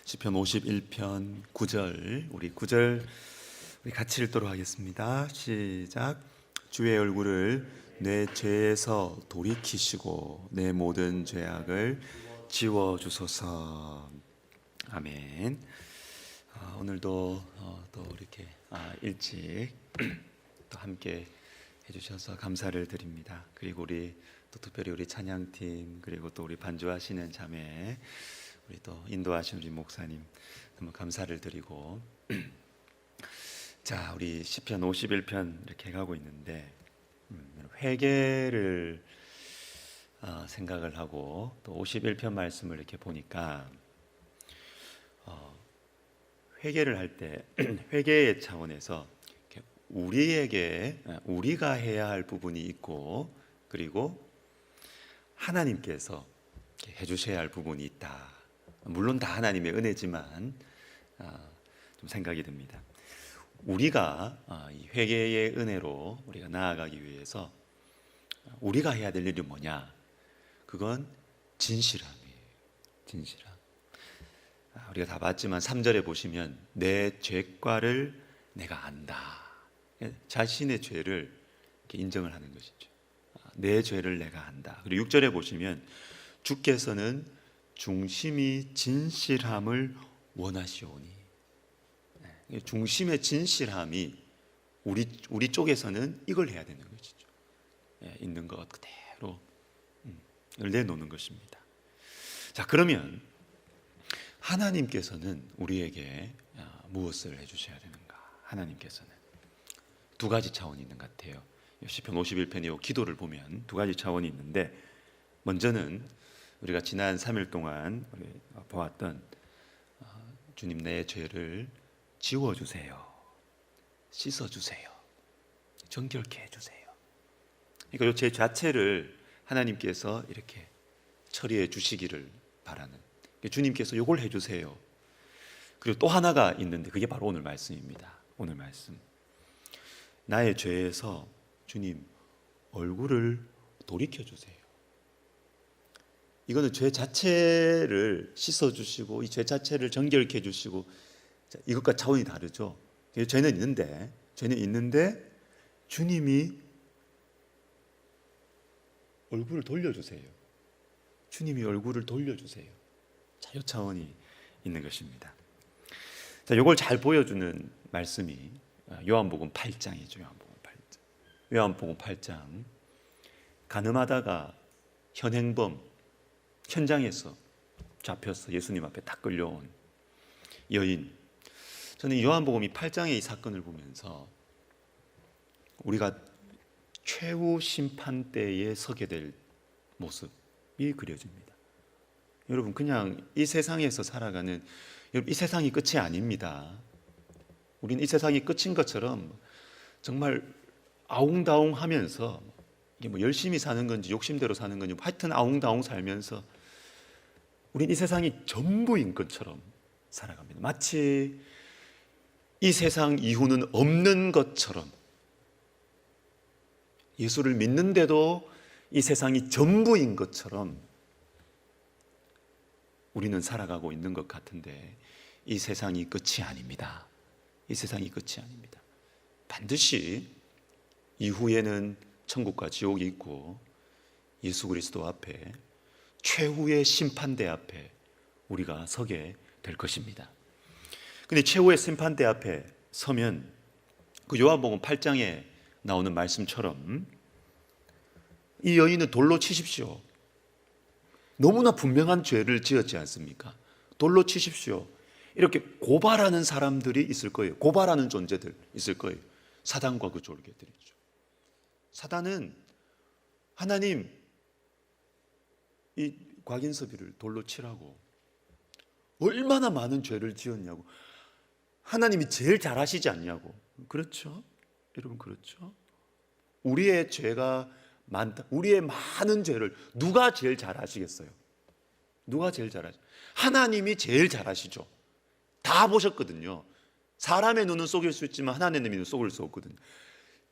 시편 51편 9절, 우리 9절 우리 같이 읽도록 하겠습니다. 시작. 주의 얼굴을 내 죄에서 돌이키시고 내 모든 죄악을 지워주소서. 아멘. 오늘도 또 이렇게 일찍 또 함께 해주셔서 감사를 드립니다. 그리고 우리 또 특별히 우리 찬양팀, 그리고 또 우리 반주하시는 자매, 우리 또 인도하신 우리 목사님 너무 감사를 드리고 자, 우리 시편 51편 이렇게 가고 있는데 회개를 생각을 하고 또 51편 말씀을 이렇게 보니까 회개를 할 때 회개의 차원에서 우리가 해야 할 부분이 있고, 그리고 하나님께서 해주셔야 할 부분이 있다. 물론 다 하나님의 은혜지만 좀 생각이 듭니다. 우리가 이 회개의 은혜로 우리가 나아가기 위해서 우리가 해야 될 일이 뭐냐? 그건 진실함이에요. 진실함. 우리가 다 봤지만 3절에 보시면 내 죄과를 내가 안다. 자신의 죄를 이렇게 인정을 하는 것이죠. 내 죄를 내가 안다. 그리고 6절에 보시면 주께서는 중심이 진실함을 원하시오니. 중심의 진실함이 우리 쪽에서는 이걸 해야 되는 것이죠. 있는 것 그대로 내놓는 것입니다. 자, 그러면 하나님께서는 우리에게 무엇을 해주셔야 되는가? 하나님께서는 두 가지 차원이 있는 것 같아요. 시편 51편의 기도를 보면 두 가지 차원이 있는데, 먼저는 우리가 지난 3일 동안 보았던 주님 내 죄를 지워주세요, 씻어주세요, 정결케 해주세요. 그러니까 죄 자체를 하나님께서 이렇게 처리해 주시기를 바라는, 주님께서 이걸 해주세요. 그리고 또 하나가 있는데 그게 바로 오늘 말씀입니다. 오늘 말씀, 나의 죄에서 주님 얼굴을 돌이켜주세요. 이거는 죄 자체를 씻어주시고 이 죄 자체를 정결케 해주시고, 이것과 차원이 다르죠. 죄는 있는데 주님이 얼굴을 돌려주세요. 주님이 얼굴을 돌려주세요. 자, 이 차원이 있는 것입니다. 자, 이걸 잘 보여주는 말씀이 요한복음 8장이죠. 요한복음 8장. 간음하다가 현장에서 잡혀서 예수님 앞에 딱 끌려온 여인. 저는 이 요한복음 8장의 이 사건을 보면서 우리가 최후 심판대에 서게 될 모습이 그려집니다. 여러분, 그냥 이 세상에서 살아가는, 이 세상이 끝이 아닙니다. 우리는 이 세상이 끝인 것처럼 정말 아웅다웅하면서, 이게 뭐 열심히 사는 건지 욕심대로 사는 건지 하여튼 아웅다웅 살면서 우린 이 세상이 전부인 것처럼 살아갑니다. 마치 이 세상 이후는 없는 것처럼, 예수를 믿는데도 이 세상이 전부인 것처럼 우리는 살아가고 있는 것 같은데, 이 세상이 끝이 아닙니다. 이 세상이 끝이 아닙니다. 반드시 이후에는 천국과 지옥이 있고 예수 그리스도 앞에, 최후의 심판대 앞에 우리가 서게 될 것입니다. 근데 최후의 심판대 앞에 서면 그 요한복음 8장에 나오는 말씀처럼 이 여인은 돌로 치십시오. 너무나 분명한 죄를 지었지 않습니까? 돌로 치십시오. 이렇게 고발하는 사람들이 있을 거예요. 고발하는 존재들 있을 거예요. 사단과 그 졸개들이죠. 사단은 하나님, 이 곽인섭이를 돌로 치라고, 얼마나 많은 죄를 지었냐고, 하나님이 제일 잘하시지 않냐고. 그렇죠? 여러분, 그렇죠? 우리의 죄가 많다. 우리의 많은 죄를 누가 제일 잘하시겠어요? 누가 제일 잘하죠? 하나님이 제일 잘하시죠. 다 보셨거든요. 사람의 눈은 속일 수 있지만 하나님의 눈은 속일 수 없거든요.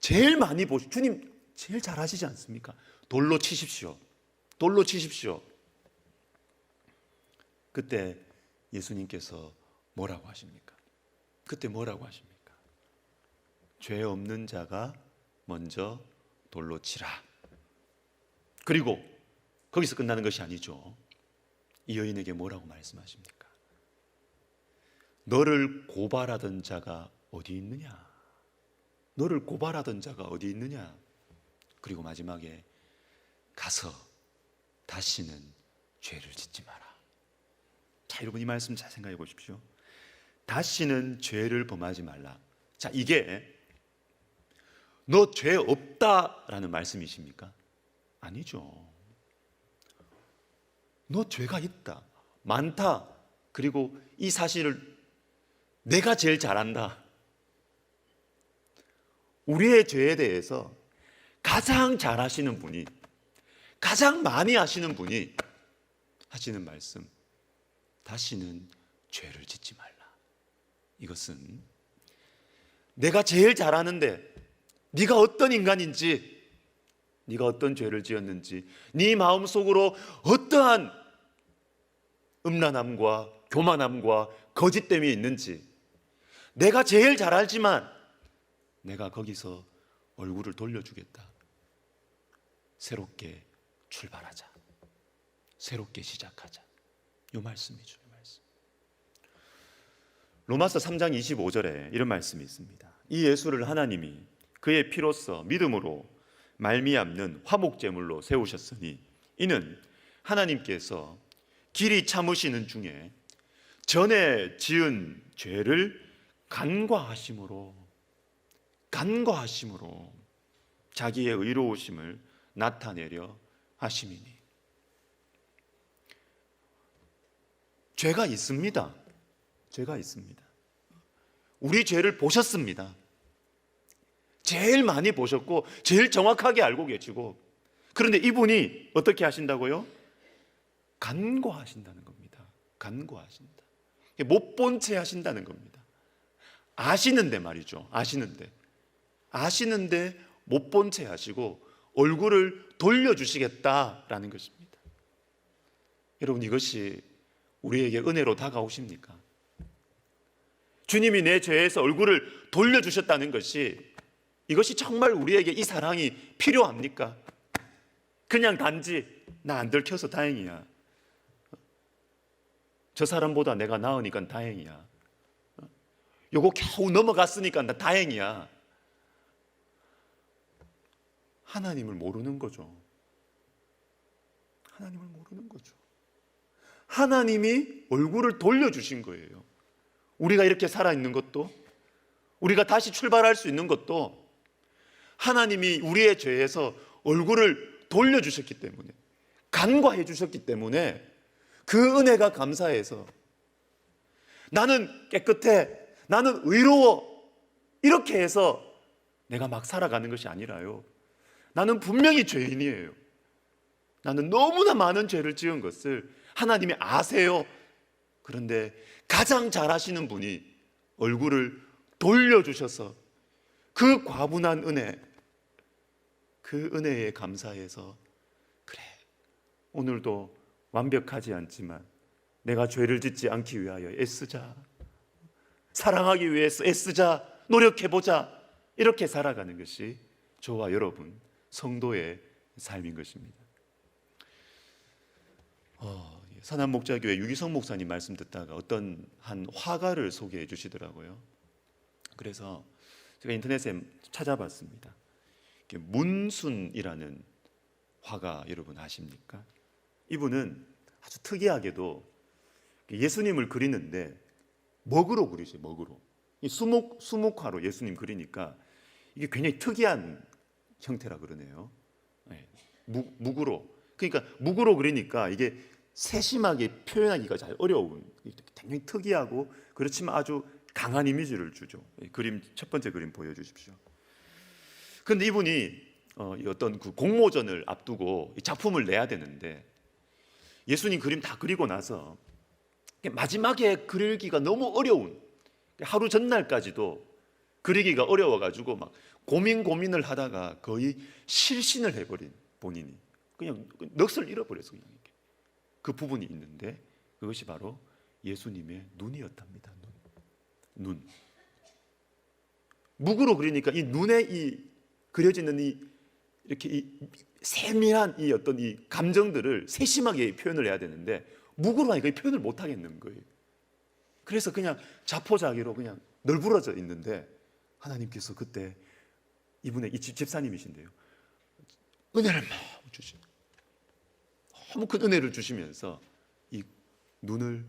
제일 많이 주님 제일 잘하시지 않습니까? 돌로 치십시오. 돌로 치십시오. 그때 예수님께서 뭐라고 하십니까? 그때 뭐라고 하십니까? 죄 없는 자가 먼저 돌로 치라. 그리고 거기서 끝나는 것이 아니죠. 이 여인에게 뭐라고 말씀하십니까? 너를 고발하던 자가 어디 있느냐? 너를 고발하던 자가 어디 있느냐? 그리고 마지막에 가서 다시는 죄를 짓지 마라. 자, 여러분 이 말씀 잘 생각해 보십시오. 다시는 죄를 범하지 말라. 자, 이게 너 죄 없다라는 말씀이십니까? 아니죠. 너 죄가 있다, 많다. 그리고 이 사실을 내가 제일 잘 안다. 우리의 죄에 대해서 가장 잘 아시는 분이, 가장 많이 아시는 분이 하시는 말씀, 다시는 죄를 짓지 말라. 이것은 내가 제일 잘 아는데 네가 어떤 인간인지, 네가 어떤 죄를 지었는지, 네 마음속으로 어떠한 음란함과 교만함과 거짓됨이 있는지 내가 제일 잘 알지만 내가 거기서 얼굴을 돌려주겠다. 새롭게 출발하자. 새롭게 시작하자. 이 말씀이죠. 이 말씀. 로마서 3장 25절에 이런 말씀이 있습니다. 이 예수를 하나님이 그의 피로써 믿음으로 말미암는 화목제물로 세우셨으니 이는 하나님께서 길이 참으시는 중에 전에 지은 죄를 간과하심으로 자기의 의로우심을 나타내려 하심이니. 죄가 있습니다. 죄가 있습니다. 우리 죄를 보셨습니다. 제일 많이 보셨고 제일 정확하게 알고 계시고, 그런데 이분이 어떻게 하신다고요? 간과하신다는 겁니다. 간과하신다. 못 본 채 하신다는 겁니다. 아시는데 말이죠. 아시는데 못 본 채 하시고 얼굴을 돌려주시겠다라는 것입니다. 여러분, 이것이 우리에게 은혜로 다가오십니까? 주님이 내 죄에서 얼굴을 돌려주셨다는 것이, 이것이 정말 우리에게 이 사랑이 필요합니까? 그냥 단지 나 안 들켜서 다행이야, 저 사람보다 내가 나으니까 다행이야, 요거 겨우 넘어갔으니까 나 다행이야. 하나님을 모르는 거죠. 하나님을 모르는 거죠. 하나님이 얼굴을 돌려주신 거예요. 우리가 이렇게 살아있는 것도, 우리가 다시 출발할 수 있는 것도 하나님이 우리의 죄에서 얼굴을 돌려주셨기 때문에, 간과해 주셨기 때문에 그 은혜가 감사해서 나는 깨끗해, 나는 의로워, 이렇게 해서 내가 막 살아가는 것이 아니라요, 나는 분명히 죄인이에요. 나는 너무나 많은 죄를 지은 것을 하나님이 아세요. 그런데 가장 잘 아시는 분이 얼굴을 돌려주셔서 그 과분한 은혜, 그 은혜에 감사해서, 그래, 오늘도 완벽하지 않지만 내가 죄를 짓지 않기 위하여 애쓰자, 사랑하기 위해서 애쓰자, 노력해보자, 이렇게 살아가는 것이 저와 여러분 성도의 삶인 것입니다. 산안목자교회 유기성 목사님 말씀 듣다가 어떤 한 화가를 소개해 주시더라고요. 그래서 제가 인터넷에 찾아봤습니다. 문순이라는 화가 여러분 아십니까? 이분은 아주 특이하게도 예수님을 그리는데 먹으로 그리죠. 먹으로. 수묵화로 예수님 그리니까 이게 굉장히 특이한 형태라 그러네요. 묵으로. 그러니까 묵으로 그리니까 이게 세심하게 표현하기가 잘 어려운, 굉장히 특이하고 그렇지만 아주 강한 이미지를 주죠. 그림, 첫 번째 그림 보여주십시오. 그런데 이분이 어떤 그 공모전을 앞두고 작품을 내야 되는데 예수님 그림 다 그리고 나서 마지막에 그리기가 너무 어려운, 하루 전날까지도 그리기가 어려워가지고 막 고민을 하다가 거의 실신을 해버린 본인이 그냥 넋을 잃어버렸어요. 그냥 그 부분이 있는데 그것이 바로 예수님의 눈이었답니다. 눈. 묵으로 그리니까 이 눈에 이 그려지는 이렇게 세밀한 이 어떤 이 감정들을 세심하게 표현을 해야 되는데 묵으로 하니까 이 표현을 못 하겠는 거예요. 그래서 그냥 자포자기로 그냥 널브러져 있는데 하나님께서 그때 이분의 이 집사님이신데요, 은혜를 막 주시, 너무 큰 은혜를 주시면서 이 눈을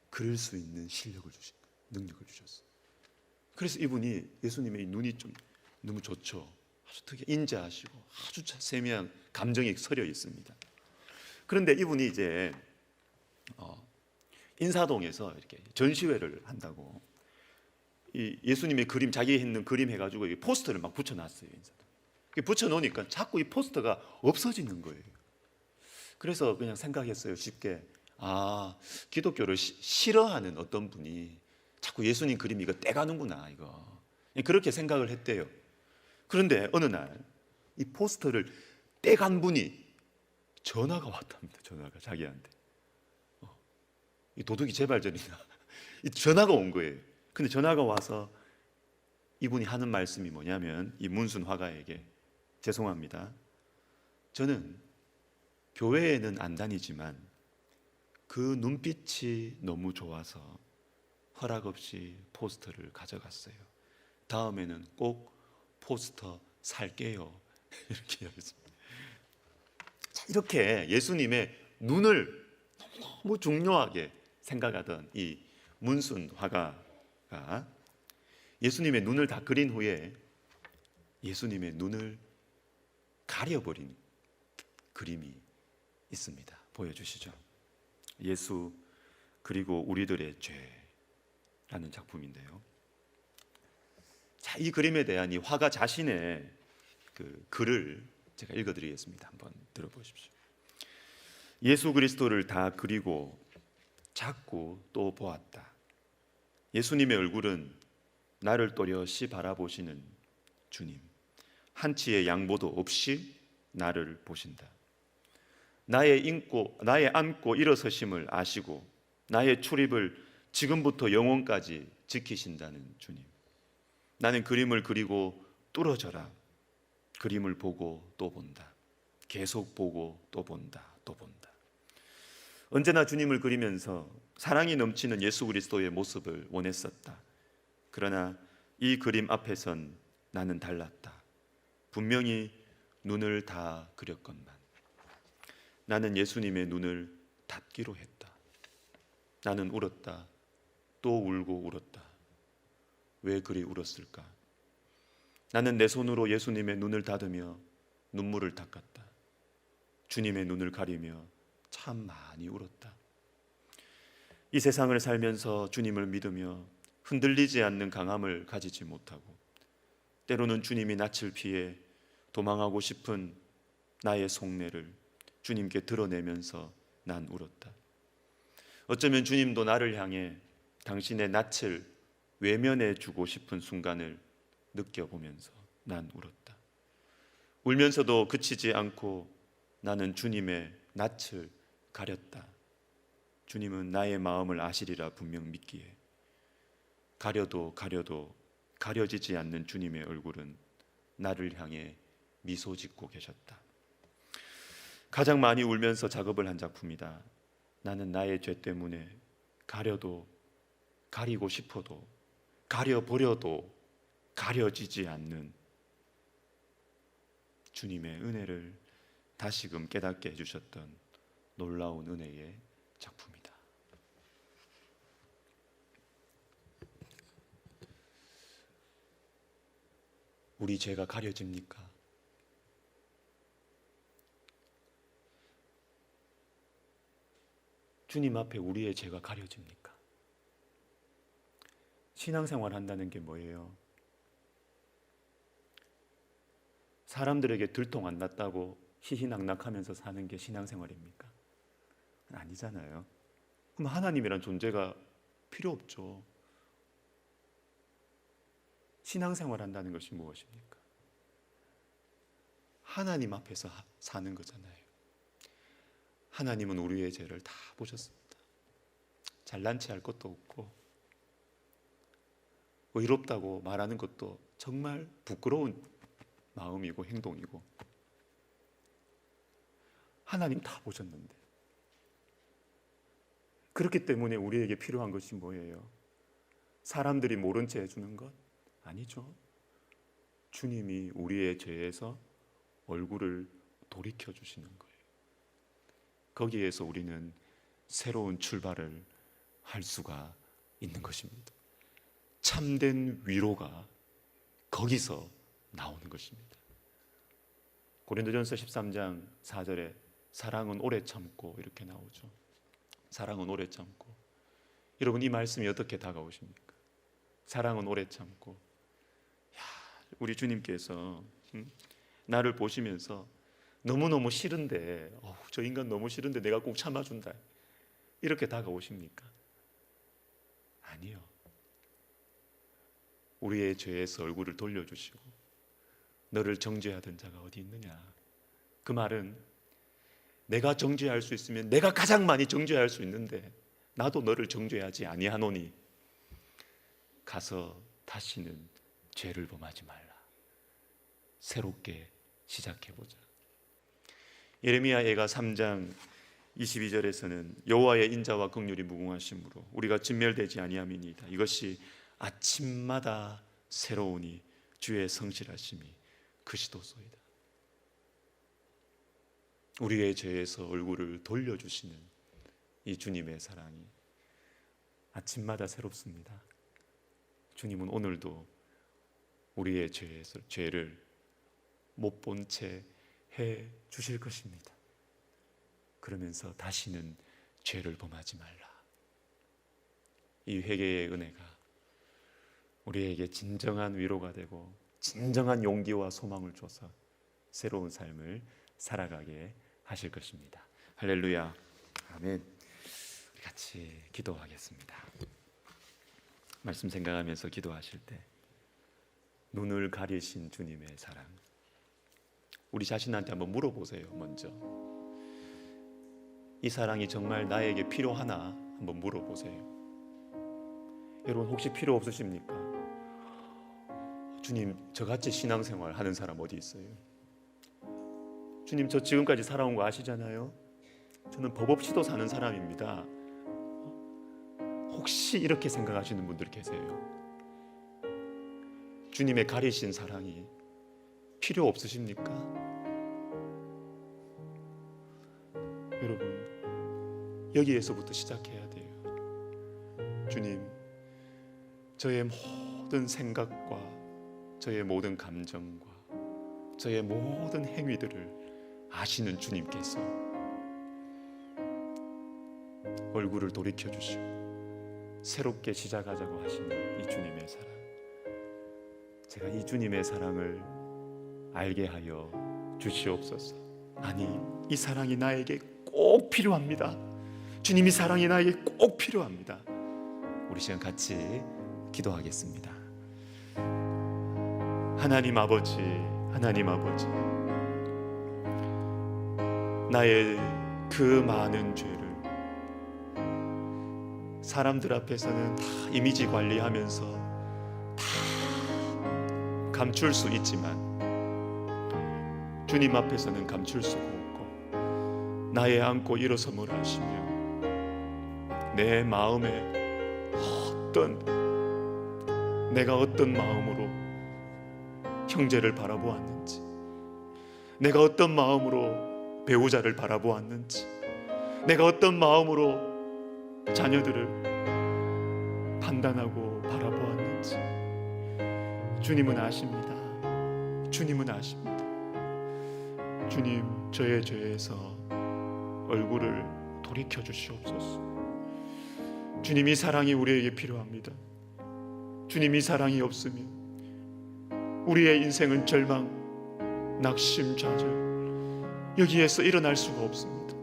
그릴 수 있는 실력을 주신 거예요. 능력을 주셨어요. 그래서 이분이 예수님의 이 눈이 좀 너무 좋죠. 아주 되게 인자하시고 아주 세미한 감정이 서려 있습니다. 그런데 이분이 이제 인사동에서 이렇게 전시회를 한다고 이 예수님의 그림, 자기 있는 그림 해가지고 포스터를 막 붙여놨어요. 인사동. 붙여놓으니까 자꾸 이 포스터가 없어지는 거예요. 그래서 그냥 생각했어요. 쉽게, 기독교를 싫어하는 어떤 분이 자꾸 예수님 그림 이거 떼가는구나, 이거. 그렇게 생각을 했대요. 그런데 어느 날 이 포스터를 떼간 분이 전화가 왔답니다. 전화가 자기한테. 이 도둑이 재발전이나 이 전화가 온 거예요. 근데 전화가 와서 이분이 하는 말씀이 뭐냐면, 이 문순 화가에게, 죄송합니다, 저는 교회에는 안 다니지만 그 눈빛이 너무 좋아서 허락 없이 포스터를 가져갔어요. 다음에는 꼭 포스터 살게요. 이렇게 이야기했습니다. 이렇게 예수님의 눈을 너무 중요하게 생각하던 이 문순 화가가 예수님의 눈을 다 그린 후에 예수님의 눈을 가려버린 그림이 있습니다. 보여주시죠. 예수 그리고 우리들의 죄라는 작품인데요. 자, 이 그림에 대한 이 화가 자신의 그 글을 제가 읽어드리겠습니다. 한번 들어보십시오. 예수 그리스도를 다 그리고 자꾸 또 보았다. 예수님의 얼굴은 나를 또렷이 바라보시는 주님, 한치의 양보도 없이 나를 보신다. 나의 안고 일어서심을 아시고 나의 출입을 지금부터 영원까지 지키신다는 주님. 나는 그림을 그리고 뚫어져라. 그림을 보고 또 본다. 계속 보고 또 본다. 또 본다. 언제나 주님을 그리면서 사랑이 넘치는 예수 그리스도의 모습을 원했었다. 그러나 이 그림 앞에선 나는 달랐다. 분명히 눈을 다 그렸건만 나는 예수님의 눈을 닫기로 했다. 나는 울었다. 또 울고 울었다. 왜 그리 울었을까? 나는 내 손으로 예수님의 눈을 닫으며 눈물을 닦았다. 주님의 눈을 가리며 참 많이 울었다. 이 세상을 살면서 주님을 믿으며 흔들리지 않는 강함을 가지지 못하고 때로는 주님이 낯을 피해 도망하고 싶은 나의 속내를 주님께 드러내면서 난 울었다. 어쩌면 주님도 나를 향해 당신의 낯을 외면해 주고 싶은 순간을 느껴보면서 난 울었다. 울면서도 그치지 않고 나는 주님의 낯을 가렸다. 주님은 나의 마음을 아시리라 분명 믿기에 가려도 가려지지 않는 주님의 얼굴은 나를 향해 미소 짓고 계셨다. 가장 많이 울면서 작업을 한 작품이다. 나는 나의 죄 때문에 가리고 싶어도 가려버려도 가려지지 않는 주님의 은혜를 다시금 깨닫게 해주셨던 놀라운 은혜의 작품이다. 우리 죄가 가려집니까? 주님 앞에 우리의 죄가 가려집니까? 신앙생활 한다는 게 뭐예요? 사람들에게 들통 안 났다고 희희낙낙하면서 사는 게 신앙생활입니까? 아니잖아요. 그럼 하나님이란 존재가 필요 없죠. 신앙생활 한다는 것이 무엇입니까? 하나님 앞에서 사는 거잖아요. 하나님은 우리의 죄를 다 보셨습니다. 잘난 체 할 것도 없고 의롭다고 말하는 것도 정말 부끄러운 마음이고 행동이고, 하나님 다 보셨는데. 그렇기 때문에 우리에게 필요한 것이 뭐예요? 사람들이 모른 채 해주는 것? 아니죠. 주님이 우리의 죄에서 얼굴을 돌이켜 주시는 거예요. 거기에서 우리는 새로운 출발을 할 수가 있는 것입니다. 참된 위로가 거기서 나오는 것입니다. 고린도전서 13장 4절에 사랑은 오래 참고 이렇게 나오죠. 사랑은 오래 참고. 여러분, 이 말씀이 어떻게 다가오십니까? 사랑은 오래 참고. 우리 주님께서 나를 보시면서 너무너무 싫은데, 저 인간 너무 싫은데 내가 꼭 참아준다, 이렇게 다가오십니까? 아니요. 우리의 죄에서 얼굴을 돌려주시고 너를 정죄하던 자가 어디 있느냐. 그 말은 내가 정죄할 수 있으면 내가 가장 많이 정죄할 수 있는데 나도 너를 정죄하지 아니하노니 가서 다시는 죄를 범하지 말라. 새롭게 시작해보자. 예레미야 예가 3장 22절에서는 여호와의 인자와 긍휼이 무궁하심으로 우리가 진멸되지 아니함이니이다. 이것이 아침마다 새로우니 주의 성실하심이 크시도소이다. 우리의 죄에서 얼굴을 돌려주시는 이 주님의 사랑이 아침마다 새롭습니다. 주님은 오늘도 우리의 죄를 못 본 채 해 주실 것입니다. 그러면서 다시는 죄를 범하지 말라. 이 회개의 은혜가 우리에게 진정한 위로가 되고 진정한 용기와 소망을 줘서 새로운 삶을 살아가게 하실 것입니다. 할렐루야. 아멘. 우리 같이 기도하겠습니다. 말씀 생각하면서 기도하실 때 눈을 가리신 주님의 사랑, 우리 자신한테 한번 물어보세요. 먼저 이 사랑이 정말 나에게 필요하나 한번 물어보세요. 여러분, 혹시 필요 없으십니까? 주님, 저같이 신앙생활 하는 사람 어디 있어요? 주님, 저 지금까지 살아온 거 아시잖아요? 저는 법 없이도 사는 사람입니다. 혹시 이렇게 생각하시는 분들 계세요? 주님의 가리신 사랑이 필요 없으십니까? 여러분, 여기에서부터 시작해야 돼요. 주님, 저의 모든 생각과 저의 모든 감정과 저의 모든 행위들을 아시는 주님께서 얼굴을 돌이켜 주시고 새롭게 시작하자고 하시는 이 주님의 사랑, 제가 이 주님의 사랑을 알게 하여 주시옵소서. 아니, 이 사랑이 나에게 꼭 필요합니다. 주님이 사랑이 나에게 꼭 필요합니다. 우리 시간 같이 기도하겠습니다. 하나님 아버지, 하나님 아버지, 나의 그 많은 죄를 사람들 앞에서는 다 이미지 관리하면서 다 감출 수 있지만 주님 앞에서는 감출 수가 없고 나의 안고 일어섬을 하시며 내 마음에 내가 어떤 마음으로 형제를 바라보았는지, 내가 어떤 마음으로 배우자를 바라보았는지, 내가 어떤 마음으로 자녀들을 판단하고 바라보았는지 주님은 아십니다. 주님은 아십니다. 주님, 저의 죄에서 얼굴을 돌이켜 주시옵소서. 주님, 이 사랑이 우리에게 필요합니다. 주님, 이 사랑이 없으면 우리의 인생은 절망, 낙심, 좌절, 여기에서 일어날 수가 없습니다.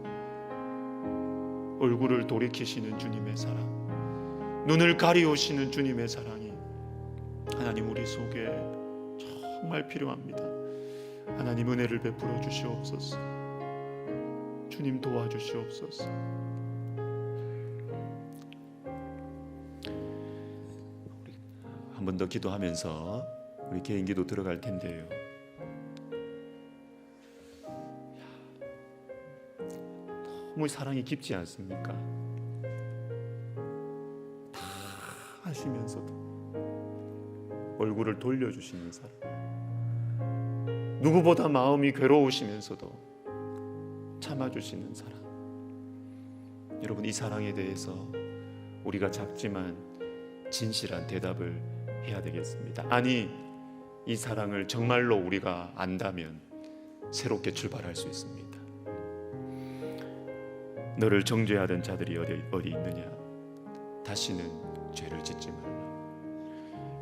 얼굴을 돌이키시는 주님의 사랑, 눈을 가리우시는 주님의 사랑이 하나님 우리 속에 정말 필요합니다. 하나님 은혜를 베풀어 주시옵소서. 주님 도와주시옵소서. 한 번 더 기도하면서 우리 개인 기도 들어갈 텐데요. 너무 사랑이 깊지 않습니까? 다 하시면서도 얼굴을 돌려주시는 사랑, 누구보다 마음이 괴로우시면서도 참아주시는 사랑. 여러분, 이 사랑에 대해서 우리가 작지만 진실한 대답을 해야 되겠습니다. 아니, 이 사랑을 정말로 우리가 안다면 새롭게 출발할 수 있습니다. 너를 정죄하던 자들이 어디 있느냐? 다시는 죄를 짓지 말라.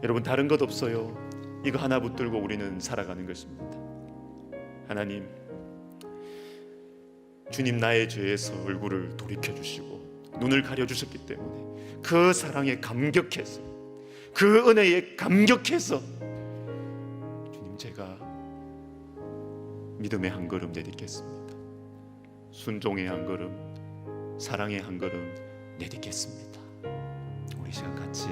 여러분, 다른 것 없어요. 이거 하나 붙들고 우리는 살아가는 것입니다. 하나님, 주님 나의 죄에서 얼굴을 돌이켜주시고 눈을 가려주셨기 때문에 그 사랑에 감격해서, 그 은혜에 감격해서 주님, 제가 믿음의 한 걸음 내딛겠습니다. 순종의 한 걸음, 사랑의 한 걸음 내딛겠습니다. 우리 시간 같이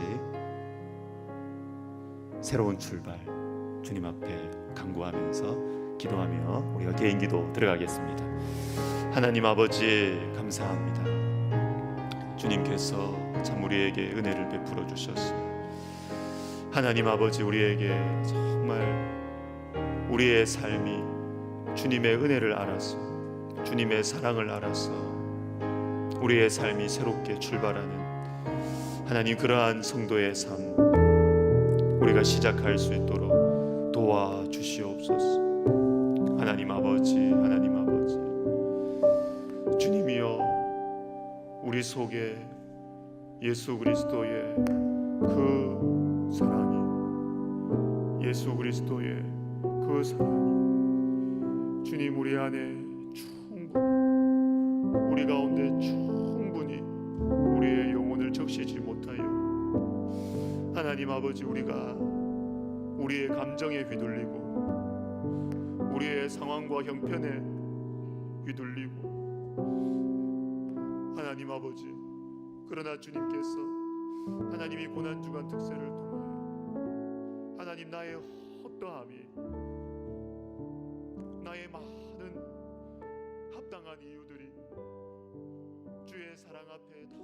새로운 출발 주님 앞에 간구하면서 기도하며 우리가 개인 기도 들어가겠습니다. 하나님 아버지, 감사합니다. 주님께서 참 우리에게 은혜를 베풀어 주셨습니다. 하나님 아버지, 우리에게 정말 우리의 삶이 주님의 은혜를 알아서, 주님의 사랑을 알아서 우리의 삶이 새롭게 출발하는 하나님, 그러한 성도의 삶 우리가 시작할 수 있도록 도와주시옵소서. 하나님 아버지, 하나님 아버지, 주님이여, 우리 속에 예수 그리스도의 그 사랑이, 예수 그리스도의 그 사랑이 주님 우리 안에 충분히, 우리 가운데 충분히 우리의 영혼을 적시지 못하여 하나님 아버지, 우리가 우리의 감정에 휘둘리고 우리의 상황과 형편에 휘둘리고 하나님 아버지, 그러나 주님께서 하나님이 고난주간 특세를 통하여 하나님 나의 헛다함이, 나의 많은 합당한 이유들이 주의 사랑 앞에 다